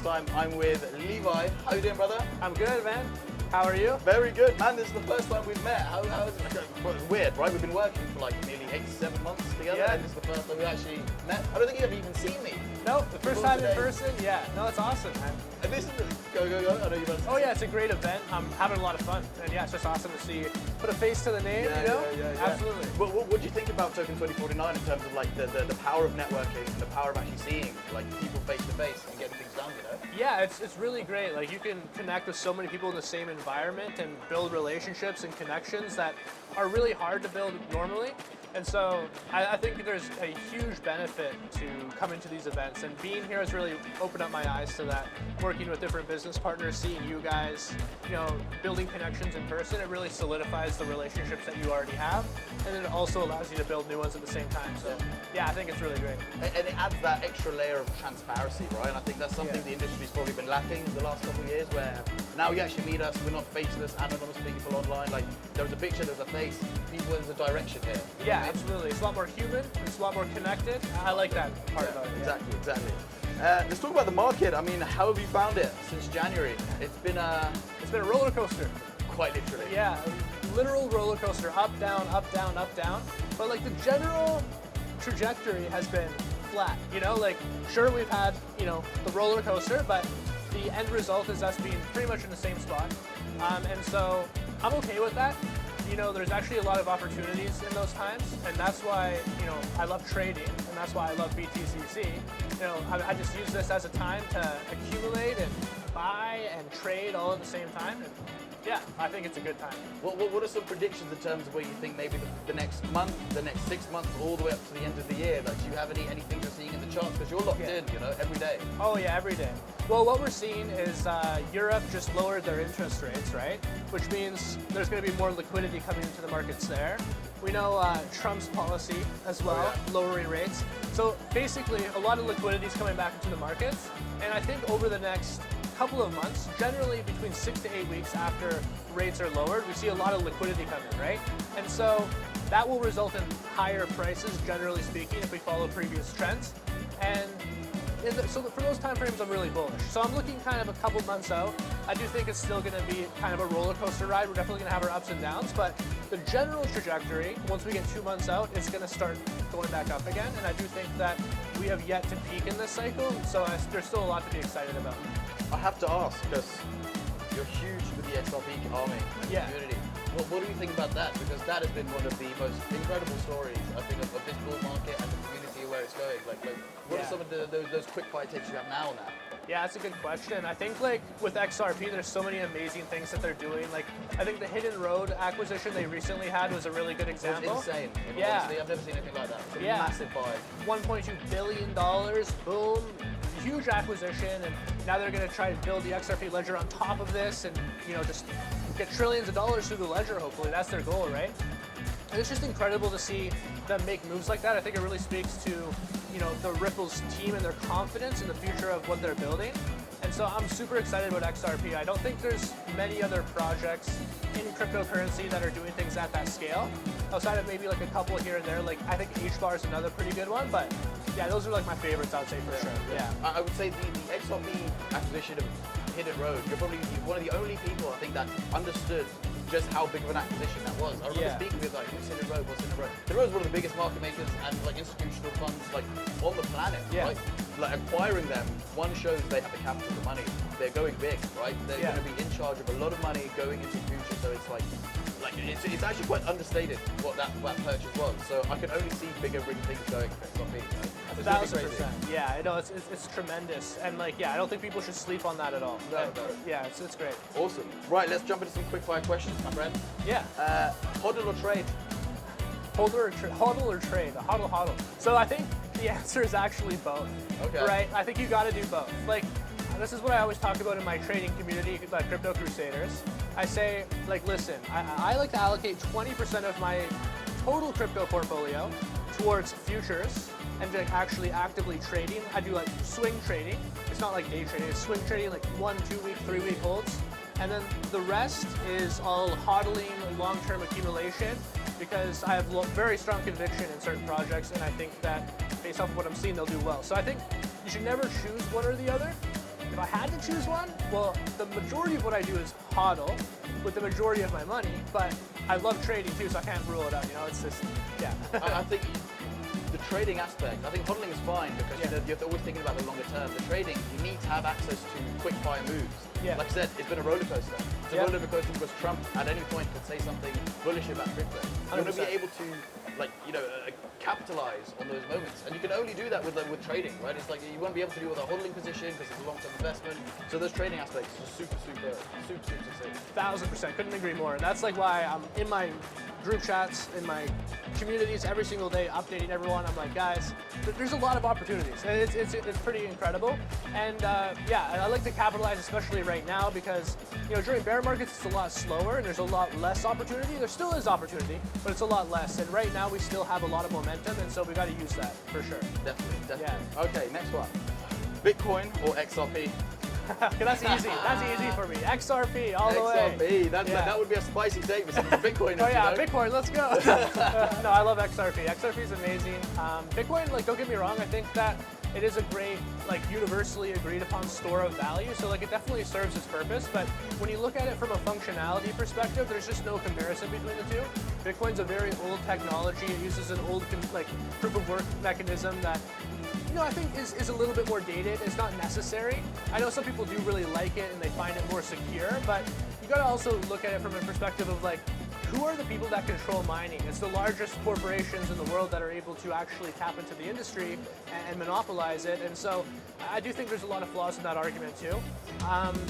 time I'm with Levi. How you doing, brother? I'm good, man. How are you? Very good, man. This is the first time we've met. How is it? Well, it's weird, right? We've been working for like nearly 8 to 7 months together, and this is the first time we actually met. I don't think you've even seen me. No, the first time in person. Yeah, no, it's awesome, man. And this is go. I know you've. Oh yeah, it's a great event. I'm having a lot of fun, and yeah, it's just awesome to see. Put a face to the name, you know? Yeah. Absolutely. But what do you think about Token2049 in terms of like the power of networking and the power of actually seeing like people face to face and getting things done? You know? Yeah, it's really great. Like you can connect with so many people in the same environment and build relationships and connections that are really hard to build normally. And so I think there's a huge benefit to coming to these events, and being here has really opened up my eyes to that. Working with different business partners, seeing you guys, you know, building connections in person, it really solidifies the relationships that you already have, and then it also allows you to build new ones at the same time. So yeah, I think it's really great. And it adds that extra layer of transparency, right? And I think that's something the industry's probably been lacking the last couple of years, where now you actually meet us, we're not faceless, anonymous people online. Like there's a picture, there's a face, people, there's a direction here. Yeah, absolutely. It's a lot more human. It's a lot more connected. I like that part about it. Exactly. Let's talk about the market. I mean, how have you found it since January? It's been a roller coaster. Quite literally. Yeah, literal roller coaster. Up, down, up, down, up, down. But like the general trajectory has been flat. You know, like sure we've had, you know, the roller coaster, but the end result is us being pretty much in the same spot. And so I'm okay with that. You know, there's actually a lot of opportunities in those times, and that's why, you know, I love trading, and that's why I love BTCC. You know, I just use this as a time to accumulate and buy and trade all at the same time, and yeah, I think it's a good time. What are some predictions in terms of where you think maybe the next month, the next 6 months, all the way up to the end of the year? Like, do you have anything you're seeing in the charts? Because you're locked in, you know, every day. Oh yeah, every day. Well, what we're seeing is Europe just lowered their interest rates, right? Which means there's going to be more liquidity coming into the markets there. We know Trump's policy as well, lowering rates. So basically, a lot of liquidity is coming back into the markets. And I think over the next couple of months, generally between 6 to 8 weeks after rates are lowered, we see a lot of liquidity coming, right? And so that will result in higher prices, generally speaking, if we follow previous trends. And so for those time frames, I'm really bullish. So I'm looking kind of a couple months out. I do think it's still going to be kind of a roller coaster ride. We're definitely going to have our ups and downs, but the general trajectory, once we get 2 months out, it's going to start going back up again. And I do think that we have yet to peak in this cycle, so there's still a lot to be excited about. I have to ask, because you're huge with the XRP army and community. What do you think about that? Because that has been one of the most incredible stories, I think, of this bull market and the community and where it's going. Like what are some of those quick fire takes you have now on that? Yeah, that's a good question. I think like with XRP, there's so many amazing things that they're doing. Like I think the Hidden Road acquisition they recently had was a really good example. It was insane. Honestly, I've never seen anything like that. It's a massive buy. $1.2 billion, boom, huge acquisition, and now they're going to try to build the XRP ledger on top of this, and you know just get trillions of dollars through the ledger. Hopefully, that's their goal, right? And it's just incredible to see them make moves like that. I think it really speaks to, you know, the Ripple's team and their confidence in the future of what they're building. And so I'm super excited about XRP. I don't think there's many other projects in cryptocurrency that are doing things at that scale, outside of maybe like a couple here and there. Like I think HBAR is another pretty good one, but yeah, those are like my favorites, I would say for sure. Yeah. I would say the XRP acquisition of Hidden Road, you're probably one of the only people I think that understood just how big of an acquisition that was. I remember speaking with like, who's Hidden Road, what's Hidden Road? Hidden Road is one of the biggest market makers and like institutional funds like on the planet, right? Like acquiring them, one shows they have the capital, the money. They're going big, right? They're going to be in charge of a lot of money going into the future. So it's like it's actually quite understated what that purchase was. So I can only see bigger things going for XRP. 1,000%. Yeah, I know it's tremendous, and like I don't think people should sleep on that at all. No. Yeah, it's great. Awesome. Right, let's jump into some quick fire questions, my friend. Yeah. Hodl or trade? Hodl or trade? Hodl. So I think the answer is actually both. Okay. Right? I think you got to do both. Like, this is what I always talk about in my trading community, like Crypto Crusaders. I say, like, listen, I like to allocate 20% of my total crypto portfolio towards futures and like actually actively trading. I do like swing trading. It's not like day trading, it's swing trading, like 1, 2 week, 3 week holds. And then the rest is all hodling, long-term accumulation, because I have very strong conviction in certain projects, and I think that based off of what I'm seeing, they'll do well. So I think you should never choose one or the other. If I had choose one, well, the majority of what I do is hodl with the majority of my money, but I love trading too, so I can't rule it out. You know, it's just, yeah. I think the trading aspect, I think hodling is fine because you know, you're always thinking about the longer term. The trading, you need to have access to quick fire moves. Yeah. Like I said, it's been a roller coaster. It's a roller coaster because Trump at any point could say something bullish about crypto. You want to be able to, like, you know, capitalize on those moments, and you can only do that with trading, right? It's like you won't be able to do it with a hodling position because it's a long-term investment. So those trading aspects are just super sick. 1000%, couldn't agree more. That's like why I'm in my group chats, in my communities every single day, updating everyone. I'm like, guys, there's a lot of opportunities. It's pretty incredible, and yeah, I like to capitalize, especially right now, because you know during bear markets it's a lot slower and there's a lot less opportunity. There still is opportunity, but it's a lot less. And right now we still have a lot of momentum, and so we got to use that for sure. Definitely. Yeah. Okay, next one. Bitcoin or XRP? That's easy. That's easy for me. XRP all the way. XRP. That would be a spicy take for Bitcoin. Oh yeah, Bitcoin. Let's go. No, I love XRP. XRP is amazing. Bitcoin, like, don't get me wrong. I think that it is a great, like, universally agreed upon store of value. So like, it definitely serves its purpose. But when you look at it from a functionality perspective, there's just no comparison between the two. Bitcoin's a very old technology. It uses an old, like, proof of work mechanism that, you know, I think is a little bit more dated. It's not necessary. I know some people do really like it and they find it more secure, but you got to also look at it from a perspective of, like, who are the people that control mining? It's the largest corporations in the world that are able to actually tap into the industry and monopolize it. And so I do think there's a lot of flaws in that argument too.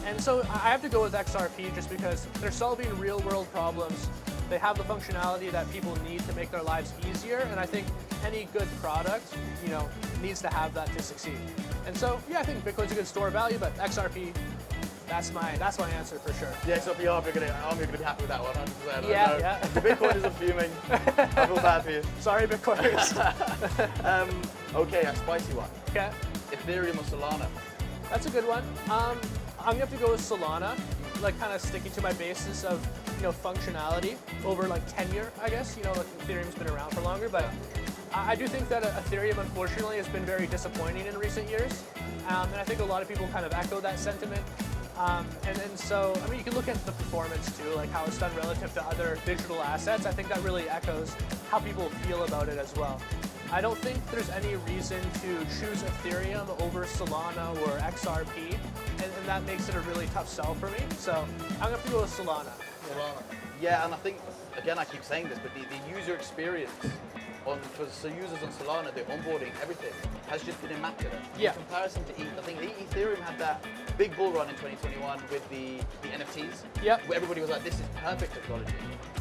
And so I have to go with XRP just because they're solving real world problems. They have the functionality that people need to make their lives easier. And I think any good product, you know, needs to have that to succeed. And so, yeah, I think Bitcoin's a good store of value, but XRP, that's my answer for sure. Yeah, XRP, I'm gonna be happy with that one, 100%. Yeah. The Bitcoin is fuming. I feel bad for you. Sorry, Bitcoiners. Okay, a spicy one. Okay. Ethereum or Solana? That's a good one. I'm gonna have to go with Solana, like kind of sticking to my basis of, you know, functionality over like tenure, I guess. You know, like Ethereum's been around for longer, but I do think that Ethereum, unfortunately, has been very disappointing in recent years. And I think a lot of people kind of echo that sentiment. And so, I mean, you can look at the performance too, like how it's done relative to other digital assets. I think that really echoes how people feel about it as well. I don't think there's any reason to choose Ethereum over Solana or XRP, and that makes it a really tough sell for me. So I'm gonna have to go with Solana. Yeah, and I think, again, I keep saying this, but the user experience for users on Solana, the onboarding, everything has just been immaculate. Yeah. In comparison to I think Ethereum had that big bull run in 2021 with the NFTs. Yep. Where everybody was like, this is perfect technology.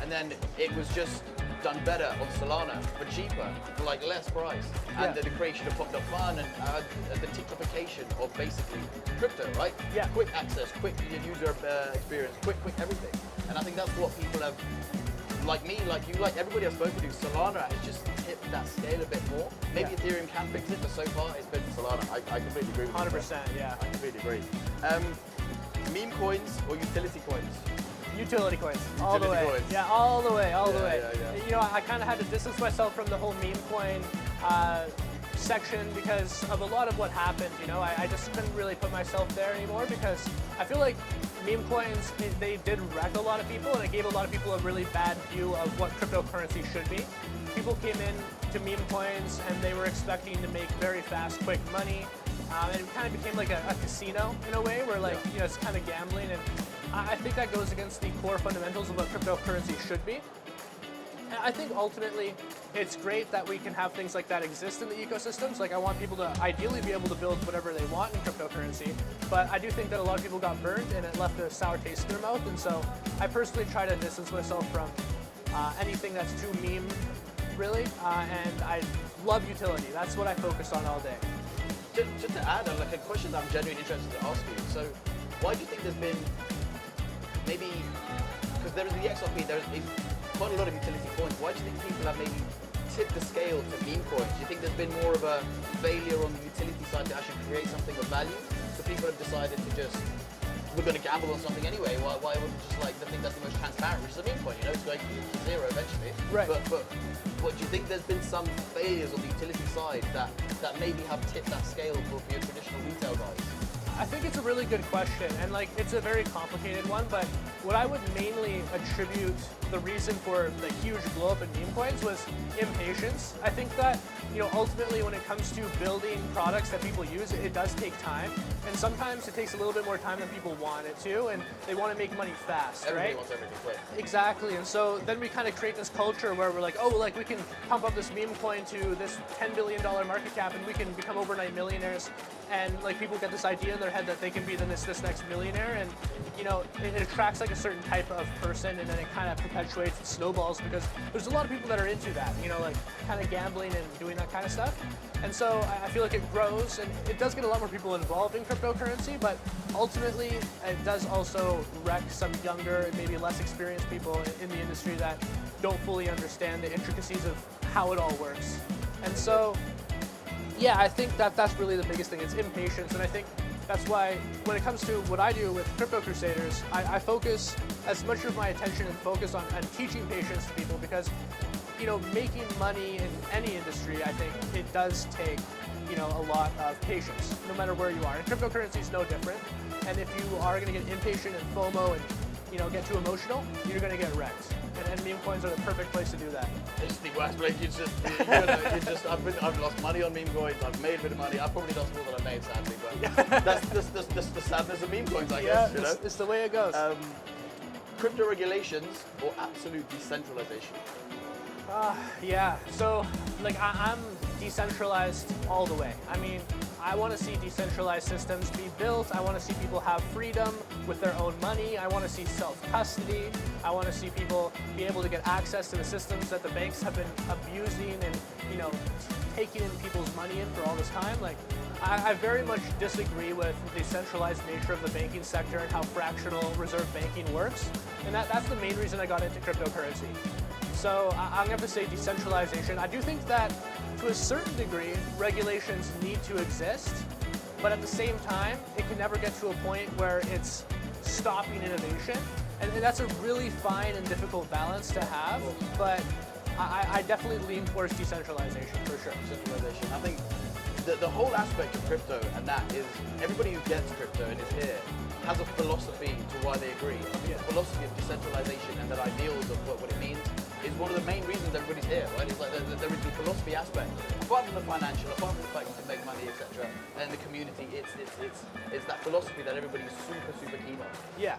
And then it was just done better on Solana for cheaper, for like less price. And the creation of Popped Up Fun and the TikTokification of basically crypto, right? Yeah. Quick access, quick user experience, quick everything. And I think that's what people have, like me, like you, like everybody I've spoken to, Solana has just tipped that scale a bit more. Maybe Ethereum can fix it, but so far it's been Solana. I completely agree with you. 100%, yeah. I completely agree. Meme coins or utility coins? Utility coins, all the way. Coins. Yeah, all the way. Yeah. You know, I kind of had to distance myself from the whole meme coin section because of a lot of what happened. You know, I just couldn't really put myself there anymore because I feel like meme coins, they did wreck a lot of people, and it gave a lot of people a really bad view of what cryptocurrency should be. People came in to meme coins and they were expecting to make very fast, quick money. And it kind of became like a casino in a way where, like, you know, it's kind of gambling, and I think that goes against the core fundamentals of what cryptocurrency should be. And I think ultimately it's great that we can have things like that exist in the ecosystems. Like, I want people to ideally be able to build whatever they want in cryptocurrency, but I do think that a lot of people got burned and it left a sour taste in their mouth, and so I personally try to distance myself from anything that's too meme, really, and I love utility. That's what I focus on all day. Just to add on, like, a question that I'm genuinely interested to ask you. So, why do you think there's been maybe, because there is the XRP, there's quite a lot of utility coins. Why do you think people have maybe tipped the scale to meme coins? Do you think there's been more of a failure on the utility side to actually create something of value? So people have decided to just, we're going to gamble on something anyway. Why wouldn't just, like, I think that's the most transparent, which is a meme coin, you know, it's going to zero eventually. Right. But what do you think there's been some failures on the utility side that maybe have tipped that scale for your traditional retail guys? I think it's a really good question, and like it's a very complicated one, but what I would mainly attribute the reason for the huge blow up in meme coins was impatience. I think that, you know, ultimately when it comes to building products that people use, it does take time, and sometimes it takes a little bit more time than people want it to, and they want to make money fast, Everybody right? wants everything quick. Exactly, and so then we kind of create this culture where we're like, oh, like we can pump up this meme coin to this $10 billion market cap and we can become overnight millionaires, and like people get this idea in their head that they can be this next millionaire, and you know, it attracts like a certain type of person, and then it kind of perpetuates and snowballs because there's a lot of people that are into that, you know, like kind of gambling and doing that kind of stuff. And so I feel like it grows, and it does get a lot more people involved in cryptocurrency, but ultimately it does also wreck some younger, maybe less experienced people in the industry that don't fully understand the intricacies of how it all works. And so, yeah, I think that that's really the biggest thing. It's impatience, and I think that's why when it comes to what I do with Crypto Crusaders, I focus as much of my attention and focus on teaching patience to people, because, you know, making money in any industry, I think it does take, you know, a lot of patience, no matter where you are. And cryptocurrency is no different. And if you are going to get impatient and FOMO and, you know, get too emotional, you're going to get wrecked. And meme coins are the perfect place to do that. It's the worst place. I've lost money on meme coins. I've made a bit of money. I've probably lost more than I've made, sadly. But that's the sadness of meme coins, I guess. You know? It's the way it goes. Crypto regulations or absolute decentralization? Yeah, so like I'm decentralized all the way. I mean, I want to see decentralized systems be built. I want to see people have freedom with their own money. I want to see self-custody. I want to see people be able to get access to the systems that the banks have been abusing and, you know, taking in people's money in for all this time. Like, I very much disagree with the centralized nature of the banking sector and how fractional reserve banking works. And that's the main reason I got into cryptocurrency. So I'm going to say decentralization. I do think that to a certain degree, regulations need to exist, but at the same time, it can never get to a point where it's stopping innovation. And that's a really fine and difficult balance to have, but I definitely lean towards decentralization for sure. Decentralization. I think the whole aspect of crypto, and that is everybody who gets crypto and is here has a philosophy to why they agree. I think the philosophy of decentralization and that ideals of what it means is one of the main reasons everybody's here, right? It's like there is the philosophy aspect, apart from the financial, apart from the fact you can make money, etc. And the community, it's that philosophy that everybody's super keen on. Yeah,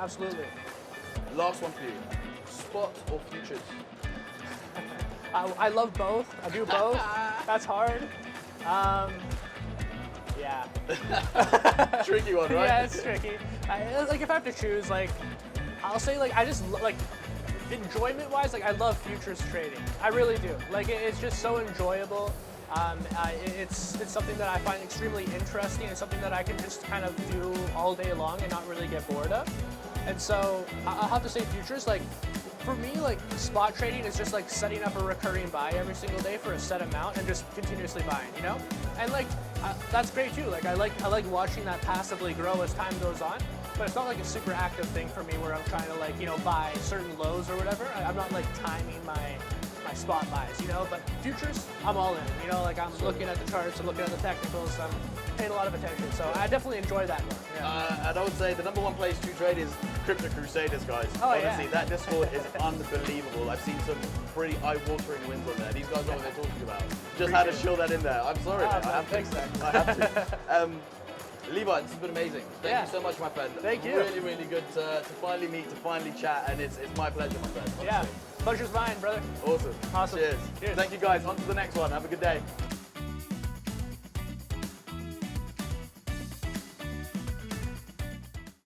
absolutely. Last one for you, spot or futures? I love both. I do both. That's hard. Yeah. Tricky one, right? Yeah, it's tricky. Like if I have to choose, like I'll say like I just like enjoyment-wise, like I love futures trading. I really do. Like it's just so enjoyable. It's something that I find extremely interesting. It's something that I can just kind of do all day long and not really get bored of. And so I'll have to say futures. Like for me, like spot trading is just like setting up a recurring buy every single day for a set amount and just continuously buying, you know? And like that's great too. Like I like watching that passively grow as time goes on. But it's not like a super active thing for me where I'm trying to like, you know, buy certain lows or whatever. I'm not like timing my spot buys, you know, but futures, I'm all in, you know, like I'm looking at the charts, I'm looking at the technicals, I'm paying a lot of attention. So I definitely enjoy that one. Yeah. And I would say the #1 place to trade is Crypto Crusaders, guys. Oh, honestly, yeah. that Discord is unbelievable. I've seen some pretty eye-watering wins on there. These guys know what they're talking about. Just had to shill that in there. I'm sorry, man. I have to. Levi, this has been amazing. Thank you so much, my friend. Thank you. Really, really good to finally meet, to finally chat, and it's my pleasure, my friend. Honestly. Yeah, pleasure's mine, brother. Awesome. Awesome. Cheers. Cheers. Thank you, guys. On to the next one. Have a good day.